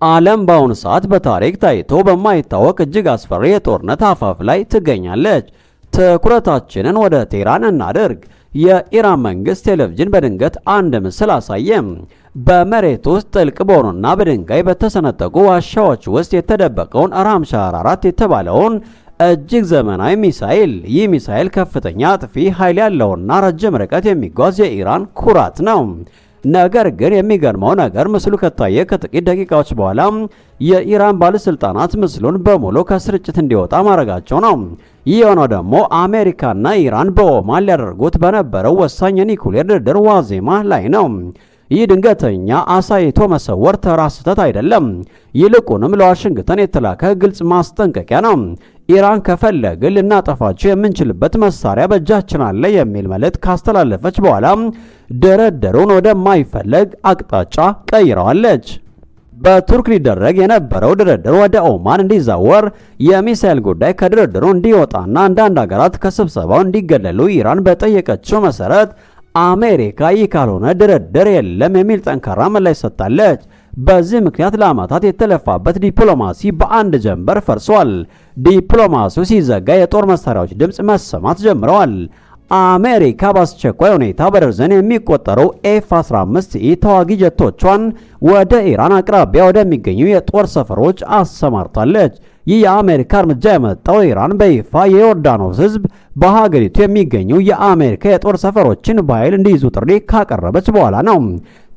ዓለም በአሁኑ ሰዓት በታሪክ ታይቶ በማይታወቅ እጅግ አስፈሪ የጦርነት አፋፍ ላይ ትገኛለች። ትኩረታችንን ወደ ቴህራን እናድርግ። የኢራን መንግስት ቴሌቪዥን በድንገት አንድ ምስል አሳየም። በመሬት ውስጥ ጥልቅ በሆኑና በድንጋይ በተሰነጠቁ ዋሻዎች ውስጥ የተደበቀውን ራምሻር 4 የተባለውን እጅግ ዘመናዊ ሚሳኤል። ይህ ሚሳኤል ከፍተኛ አጥፊ ኃይል ያለውና ረጅም ርቀት የሚጓዝ የኢራን ኩራት ነው። ነገር ግን የሚገርመው ነገር ምስሉ ከታየ ከጥቂት ደቂቃዎች በኋላ የኢራን ባለስልጣናት ምስሉን በሙሉ ከስርጭት እንዲወጣ ማድረጋቸው ነው። ይህ የሆነው ደግሞ አሜሪካና ኢራን በኦማን ሊያደርጉት በነበረው ወሳኝ የኒኩሌር ድርድር ዋዜማ ላይ ነው። ይህ ድንገተኛ አሳይቶ መሰወር ተራ ስህተት አይደለም። ይልቁንም ለዋሽንግተን የተላከ ግልጽ ማስጠንቀቂያ ነው። ኢራን ከፈለግን ልናጠፋቸው የምንችልበት መሳሪያ በእጃችን አለ የሚል መልእክት ካስተላለፈች በኋላ ድርድሩን ወደማይፈለግ አቅጣጫ ቀይረዋለች። በቱርክ ሊደረግ የነበረው ድርድር ወደ ኦማን እንዲዛወር፣ የሚሳኤል ጉዳይ ከድርድሩ እንዲወጣና አንዳንድ ሀገራት ከስብሰባው እንዲገለሉ ኢራን በጠየቀችው መሰረት አሜሪካ ይህ ካልሆነ ድርድር የለም የሚል ጠንካራ ምላሽ ሰጥታለች። በዚህ ምክንያት ለዓመታት የተለፋበት ዲፕሎማሲ በአንድ ጀንበር ፈርሷል። ዲፕሎማሲው ሲዘጋ የጦር መሳሪያዎች ድምፅ መሰማት ጀምረዋል። አሜሪካ በአስቸኳይ ሁኔታ በደርዘን የሚቆጠሩ ኤፍ-15ኢ ተዋጊ ጀቶቿን ወደ ኢራን አቅራቢያ ወደሚገኙ የጦር ሰፈሮች አሰማርታለች። ይህ የአሜሪካ እርምጃ የመጣው ኢራን በይፋ የዮርዳኖስ ሕዝብ በሀገሪቱ የሚገኙ የአሜሪካ የጦር ሰፈሮችን በኃይል እንዲይዙ ጥሪ ካቀረበች በኋላ ነው።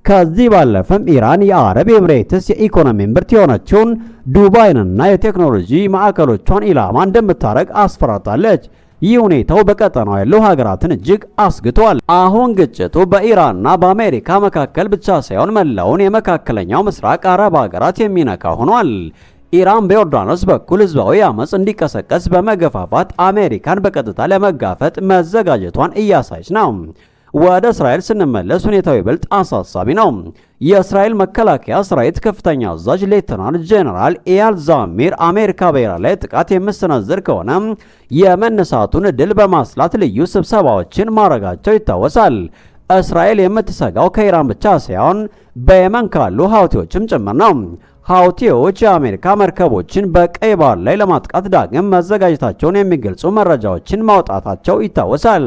ከዚህ ባለፈም ኢራን የአረብ ኤምሬትስ የኢኮኖሚ እምብርት የሆነችውን ዱባይንና የቴክኖሎጂ ማዕከሎቿን ኢላማ እንደምታደርግ አስፈራርታለች። ይህ ሁኔታው በቀጠናው ያሉ ሀገራትን እጅግ አስግቷል። አሁን ግጭቱ በኢራንና በአሜሪካ መካከል ብቻ ሳይሆን መላውን የመካከለኛው ምስራቅ አረብ ሀገራት የሚነካ ሆኗል። ኢራን በዮርዳኖስ በኩል ህዝባዊ አመጽ እንዲቀሰቀስ በመገፋፋት አሜሪካን በቀጥታ ለመጋፈጥ መዘጋጀቷን እያሳየች ነው። ወደ እስራኤል ስንመለስ ሁኔታው ይበልጥ አሳሳቢ ነው። የእስራኤል መከላከያ ሰራዊት ከፍተኛ አዛዥ ሌተናል ጄኔራል ኢያል ዛሚር አሜሪካ በኢራን ላይ ጥቃት የምትሰነዝር ከሆነ የመነሳቱን ድል በማስላት ልዩ ስብሰባዎችን ማድረጋቸው ይታወሳል። እስራኤል የምትሰጋው ከኢራን ብቻ ሳይሆን በየመን ካሉ ሀውቲዎችም ጭምር ነው። ሀውቲዎች የአሜሪካ መርከቦችን በቀይ ባህር ላይ ለማጥቃት ዳግም መዘጋጀታቸውን የሚገልጹ መረጃዎችን ማውጣታቸው ይታወሳል።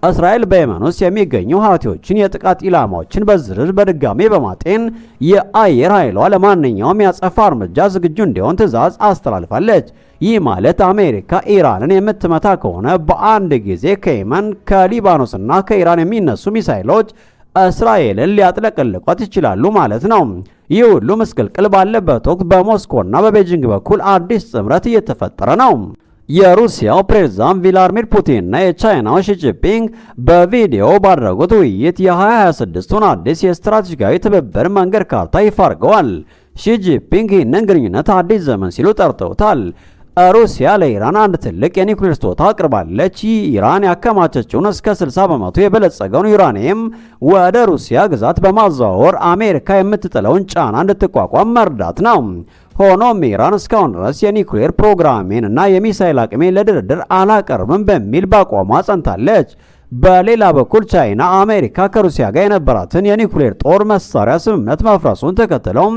እስራኤል በየመን ውስጥ የሚገኙ ሀውቲዎችን የጥቃት ኢላማዎችን በዝርዝር በድጋሜ በማጤን የአየር ኃይሏ ለማንኛውም ያጸፋ እርምጃ ዝግጁ እንዲሆን ትዕዛዝ አስተላልፋለች። ይህ ማለት አሜሪካ ኢራንን የምትመታ ከሆነ በአንድ ጊዜ ከየመን ከሊባኖስና ከኢራን የሚነሱ ሚሳይሎች እስራኤልን ሊያጥለቀልቋት ይችላሉ ማለት ነው። ይህ ሁሉ ምስቅልቅል ባለበት ወቅት በሞስኮና በቤጂንግ በኩል አዲስ ጥምረት እየተፈጠረ ነው። የሩሲያው ፕሬዝዳንት ቭላድሚር ፑቲንና የቻይናው ሺጂንፒንግ በቪዲዮ ባደረጉት ውይይት የ2026ቱን አዲስ የስትራቴጂካዊ ትብብር መንገድ ካርታ ይፋ አድርገዋል። ሺጂንፒንግ ይህንን ግንኙነት አዲስ ዘመን ሲሉ ጠርተውታል። ሩሲያ ለኢራን አንድ ትልቅ የኒውክሌር ስጦታ አቅርባለች። ይህ ኢራን ያከማቸችውን እስከ 60 በመቶ የበለጸገውን ዩራኒየም ወደ ሩሲያ ግዛት በማዘዋወር አሜሪካ የምትጥለውን ጫና እንድትቋቋም መርዳት ነው። ሆኖም ኢራን እስካሁን ድረስ የኒውክሌር ፕሮግራሜን እና የሚሳኤል አቅሜን ለድርድር አላቀርብም በሚል በአቋሟ ጸንታለች። በሌላ በኩል ቻይና አሜሪካ ከሩሲያ ጋር የነበራትን የኒውክሌር ጦር መሳሪያ ስምምነት መፍረሱን ተከትለው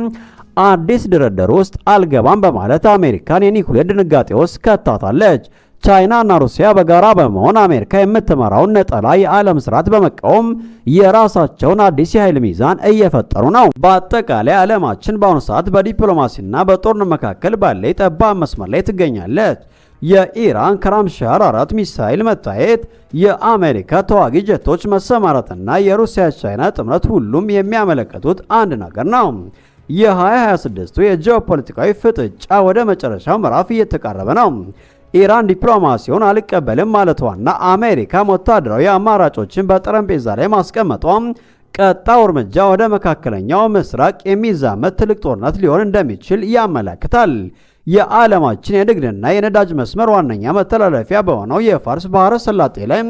አዲስ ድርድር ውስጥ አልገባም በማለት አሜሪካን የኒውክሌር ድንጋጤ ውስጥ ከታታለች። ቻይና እና ሩሲያ በጋራ በመሆን አሜሪካ የምትመራውን ነጠላ የዓለም ስርዓት በመቃወም የራሳቸውን አዲስ የኃይል ሚዛን እየፈጠሩ ነው። በአጠቃላይ ዓለማችን በአሁኑ ሰዓት በዲፕሎማሲና በጦርነት መካከል ባለ ጠባብ መስመር ላይ ትገኛለች። የኢራን ከራምሻር 4 ሚሳኤል መታየት፣ የአሜሪካ ተዋጊ ጀቶች መሰማራትና የሩሲያ ቻይና ጥምረት ሁሉም የሚያመለክቱት አንድ ነገር ነው። የ2026ቱ የጂኦፖለቲካዊ ፍጥጫ ወደ መጨረሻው ምዕራፍ እየተቃረበ ነው። ኢራን ዲፕሎማሲውን አልቀበልም ማለቷና አሜሪካም ወታደራዊ አማራጮችን በጠረጴዛ ላይ ማስቀመጧ ቀጣው እርምጃ ወደ መካከለኛው ምስራቅ የሚዛመት ትልቅ ጦርነት ሊሆን እንደሚችል ያመለክታል። የዓለማችን የንግድና የነዳጅ መስመር ዋነኛ መተላለፊያ በሆነው የፋርስ ባህረ ሰላጤ ላይ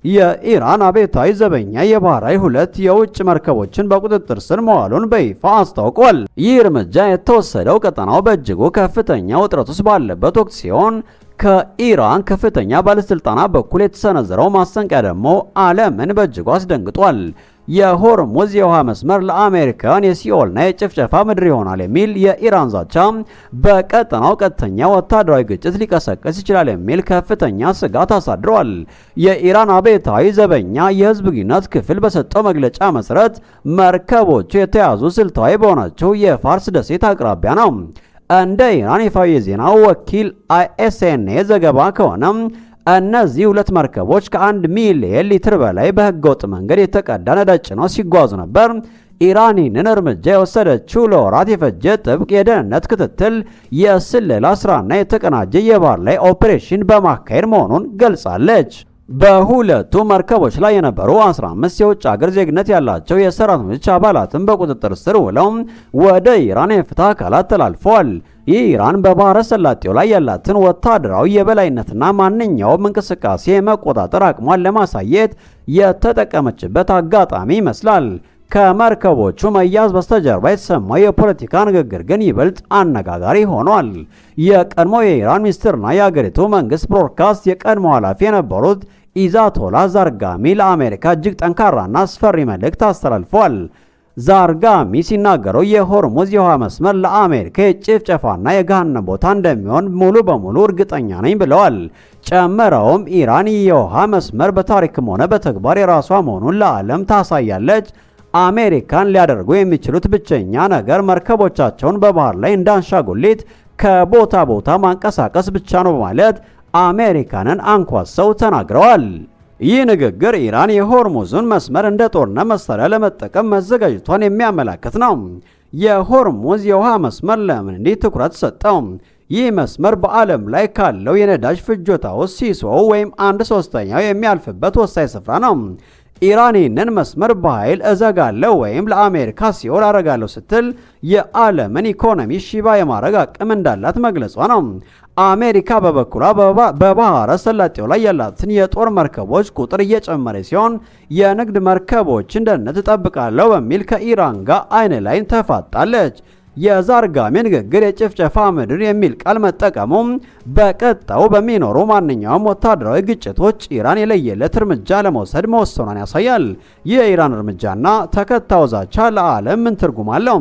የኢራን አብዮታዊ ዘበኛ የባህር ኃይል 2 የውጭ መርከቦችን በቁጥጥር ስር መዋሉን በይፋ አስታውቋል። ይህ እርምጃ የተወሰደው ቀጠናው በእጅጉ ከፍተኛ ውጥረት ውስጥ ባለበት ወቅት ሲሆን ከኢራን ከፍተኛ ባለስልጣናት በኩል የተሰነዘረው ማስጠንቀቂያ ደግሞ ዓለምን በእጅጉ አስደንግጧል። የሆርሙዝ የውሃ መስመር ለአሜሪካውያን የሲኦልና የጭፍጨፋ ምድር ይሆናል የሚል የኢራን ዛቻ በቀጠናው ቀጥተኛ ወታደራዊ ግጭት ሊቀሰቀስ ይችላል የሚል ከፍተኛ ስጋት አሳድሯል። የኢራን አብዮታዊ ዘበኛ የህዝብ ግንኙነት ክፍል በሰጠው መግለጫ መሰረት መርከቦቹ የተያዙ ስልታዊ በሆነችው የፋርስ ደሴት አቅራቢያ ነው። እንደ ኢራን ይፋዊ የዜና ወኪል አይኤስኤንኤ ዘገባ ከሆነ እነዚህ ሁለት መርከቦች ከ1 ሚሊዮን ሊትር በላይ በህገወጥ መንገድ የተቀዳ ነዳጅ ጭነው ሲጓዙ ነበር። ኢራን ይህንን እርምጃ የወሰደችው ለወራት የፈጀ ጥብቅ የደህንነት ክትትል፣ የስለላ ስራና የተቀናጀ የባህር ላይ ኦፕሬሽን በማካሄድ መሆኑን ገልጻለች። በሁለቱ መርከቦች ላይ የነበሩ 15 የውጭ ሀገር ዜግነት ያላቸው የሰራተኞች አባላትን በቁጥጥር ስር ውለው ወደ ኢራን የፍትህ አካላት ተላልፈዋል። ይህ ኢራን በባህረ ሰላጤው ላይ ያላትን ወታደራዊ የበላይነትና ማንኛውም እንቅስቃሴ የመቆጣጠር አቅሟን ለማሳየት የተጠቀመችበት አጋጣሚ ይመስላል። ከመርከቦቹ መያዝ በስተጀርባ የተሰማው የፖለቲካ ንግግር ግን ይበልጥ አነጋጋሪ ሆኗል። የቀድሞ የኢራን ሚኒስትርና የአገሪቱ መንግስት ብሮድካስት የቀድሞ ኃላፊ የነበሩት ኢዛቶላ ዛርጋሚ ለአሜሪካ እጅግ ጠንካራና አስፈሪ መልእክት አስተላልፈዋል። ዛርጋሚ ሲናገሩ የሆርሙዝ የውሃ መስመር ለአሜሪካ የጭፍጨፋና የገሃነም ቦታ እንደሚሆን ሙሉ በሙሉ እርግጠኛ ነኝ ብለዋል። ጨምረውም ኢራን የውሃ መስመር በታሪክም ሆነ በተግባር የራሷ መሆኑን ለዓለም ታሳያለች። አሜሪካን ሊያደርጉ የሚችሉት ብቸኛ ነገር መርከቦቻቸውን በባህር ላይ እንዳንሻጉሊት ከቦታ ቦታ ማንቀሳቀስ ብቻ ነው በማለት አሜሪካንን አንኳሰው ተናግረዋል። ይህ ንግግር ኢራን የሆርሙዝን መስመር እንደ ጦርነት መሳሪያ ለመጠቀም መዘጋጀቷን የሚያመላክት ነው። የሆርሙዝ የውሃ መስመር ለምን እንዲህ ትኩረት ሰጠው? ይህ መስመር በዓለም ላይ ካለው የነዳጅ ፍጆታ ውስጥ ሲሶው ወይም 1/3 የሚያልፍበት ወሳኝ ስፍራ ነው። ኢራን ይህንን መስመር በኃይል እዘጋለሁ ወይም ለአሜሪካ ሲኦል አረጋለሁ ስትል የዓለምን ኢኮኖሚ ሽባ የማድረግ አቅም እንዳላት መግለጿ ነው። አሜሪካ በበኩሏ በባህረ ሰላጤው ላይ ያላትን የጦር መርከቦች ቁጥር እየጨመረ ሲሆን የንግድ መርከቦችን ደህንነት እጠብቃለሁ በሚል ከኢራን ጋር አይን ላይ ተፋጣለች። የዛርጋሚ ንግግር የጭፍጨፋ ምድር የሚል ቃል መጠቀሙም በቀጣዩ በሚኖሩ ማንኛውም ወታደራዊ ግጭቶች ኢራን የለየለት እርምጃ ለመውሰድ መወሰኗን ያሳያል። ይህ የኢራን እርምጃና ተከታዩ ዛቻ ለዓለም ምን ትርጉም አለው?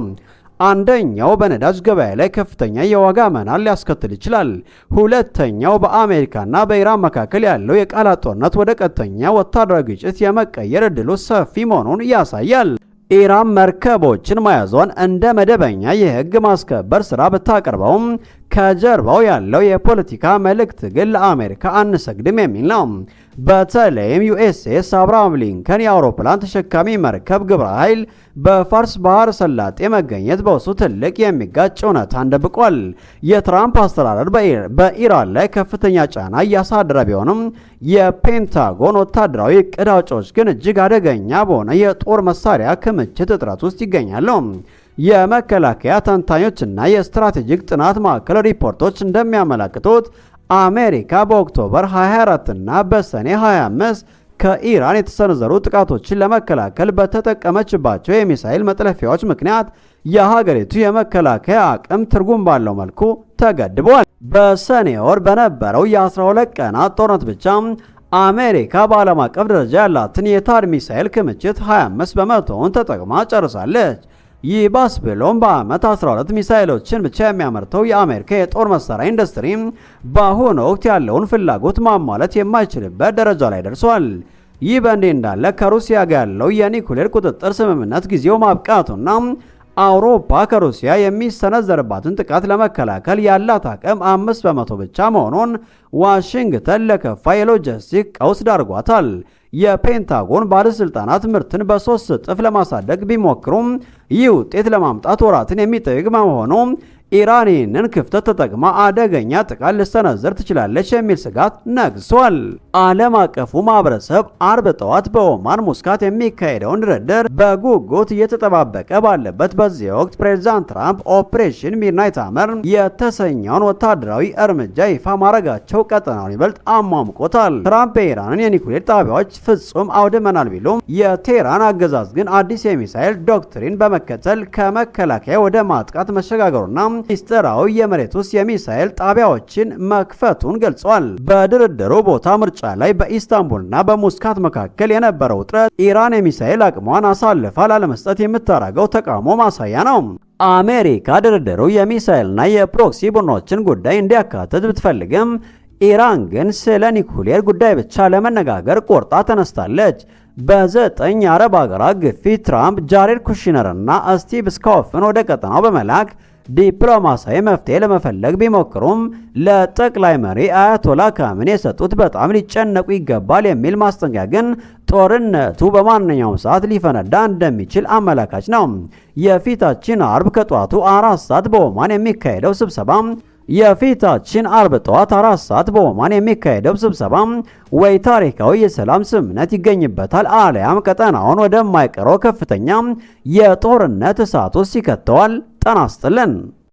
አንደኛው በነዳጅ ገበያ ላይ ከፍተኛ የዋጋ መናር ሊያስከትል ይችላል። ሁለተኛው በአሜሪካና በኢራን መካከል ያለው የቃላት ጦርነት ወደ ቀጥተኛ ወታደራዊ ግጭት የመቀየር እድሉ ሰፊ መሆኑን ያሳያል። ኢራን መርከቦችን መያዟን እንደ መደበኛ የህግ ማስከበር ስራ ብታቀርበውም ከጀርባው ያለው የፖለቲካ መልእክት ግን ለአሜሪካ አንሰግድም የሚል ነው። በተለይም ዩኤስኤስ አብርሃም ሊንከን የአውሮፕላን ተሸካሚ መርከብ ግብረ ኃይል በፋርስ ባህረ ሰላጤ መገኘት በውስጡ ትልቅ የሚጋጭ እውነታን ደብቋል። የትራምፕ አስተዳደር በኢራን ላይ ከፍተኛ ጫና እያሳደረ ቢሆንም የፔንታጎን ወታደራዊ እቅድ አውጪዎች ግን እጅግ አደገኛ በሆነ የጦር መሳሪያ ክምችት እጥረት ውስጥ ይገኛሉ። የመከላከያ ተንታኞችና የስትራቴጂክ ጥናት ማዕከል ሪፖርቶች እንደሚያመለክቱት አሜሪካ በኦክቶበር 24 እና በሰኔ 25 ከኢራን የተሰነዘሩ ጥቃቶችን ለመከላከል በተጠቀመችባቸው የሚሳኤል መጥለፊያዎች ምክንያት የሀገሪቱ የመከላከያ አቅም ትርጉም ባለው መልኩ ተገድቧል። በሰኔ ወር በነበረው የ12 ቀናት ጦርነት ብቻ አሜሪካ በዓለም አቀፍ ደረጃ ያላትን የታድ ሚሳኤል ክምችት 25 በመቶውን ተጠቅማ ጨርሳለች። ይህ ባስ ብሎም በዓመት 12 ሚሳኤሎችን ብቻ የሚያመርተው የአሜሪካ የጦር መሳሪያ ኢንዱስትሪ በአሁኑ ወቅት ያለውን ፍላጎት ማሟላት የማይችልበት ደረጃ ላይ ደርሷል። ይህ በእንዲህ እንዳለ ከሩሲያ ጋር ያለው የኒኩሌር ቁጥጥር ስምምነት ጊዜው ማብቃቱና አውሮፓ ከሩሲያ የሚሰነዘርባትን ጥቃት ለመከላከል ያላት አቅም 5 በመቶ ብቻ መሆኑን ዋሽንግተን ለከፋ የሎጂስቲክ ቀውስ ዳርጓታል። የፔንታጎን ባለስልጣናት ምርትን በ3 እጥፍ ለማሳደግ ቢሞክሩም ይህ ውጤት ለማምጣት ወራትን የሚጠይቅ በመሆኑ ኢራን ይህንን ክፍተት ተጠቅማ አደገኛ ጥቃት ልትሰነዝር ትችላለች የሚል ስጋት ነግሷል። ዓለም አቀፉ ማህበረሰብ አርብ ጠዋት በኦማን ሙስካት የሚካሄደውን ድርድር በጉጉት እየተጠባበቀ ባለበት በዚህ ወቅት ፕሬዝዳንት ትራምፕ ኦፕሬሽን ሚድናይት ሃመር የተሰኘውን ወታደራዊ እርምጃ ይፋ ማድረጋቸው ቀጠናውን ይበልጥ አሟሙቆታል። ትራምፕ የኢራንን የኒኩሌር ጣቢያዎች ፍጹም አውድመናል ቢሉም የቴህራን አገዛዝ ግን አዲስ የሚሳኤል ዶክትሪን በመከተል ከመከላከያ ወደ ማጥቃት መሸጋገሩና ሚስጥራዊ የመሬት ውስጥ የሚሳኤል ጣቢያዎችን መክፈቱን ገልጿል። በድርድሩ ቦታ ምርጫ ላይ በኢስታንቡልና በሙስካት መካከል የነበረው ውጥረት ኢራን የሚሳኤል አቅሟን አሳልፋ ላለመስጠት የምታደርገው ተቃውሞ ማሳያ ነው። አሜሪካ ድርድሩ የሚሳኤልና የፕሮክሲ ቡድኖችን ጉዳይ እንዲያካትት ብትፈልግም ኢራን ግን ስለ ኒኩሌር ጉዳይ ብቻ ለመነጋገር ቆርጣ ተነስታለች። በ9 የአረብ ሀገራት ግፊት ትራምፕ ጃሬድ ኩሽነርና ስቲቭ ስኮፍን ወደ ቀጠናው በመላክ ዲፕሎማሲያዊ መፍትሄ ለመፈለግ ቢሞክሩም ለጠቅላይ መሪ አያቶላ ካሜኒ የሰጡት በጣም ሊጨነቁ ይገባል የሚል ማስጠንቀቂያ ግን ጦርነቱ በማንኛውም ሰዓት ሊፈነዳ እንደሚችል አመላካች ነው። የፊታችን አርብ ከጠዋቱ 4 ሰዓት በኦማን የሚካሄደው ስብሰባ የፊታችን አርብ ጠዋት 4 ሰዓት በኦማን የሚካሄደው ስብሰባ ወይ ታሪካዊ የሰላም ስምምነት ይገኝበታል አለያም ቀጠናውን ወደማይቀረው ከፍተኛ የጦርነት እሳት ውስጥ ይከተዋል። ጤና ይስጥልን።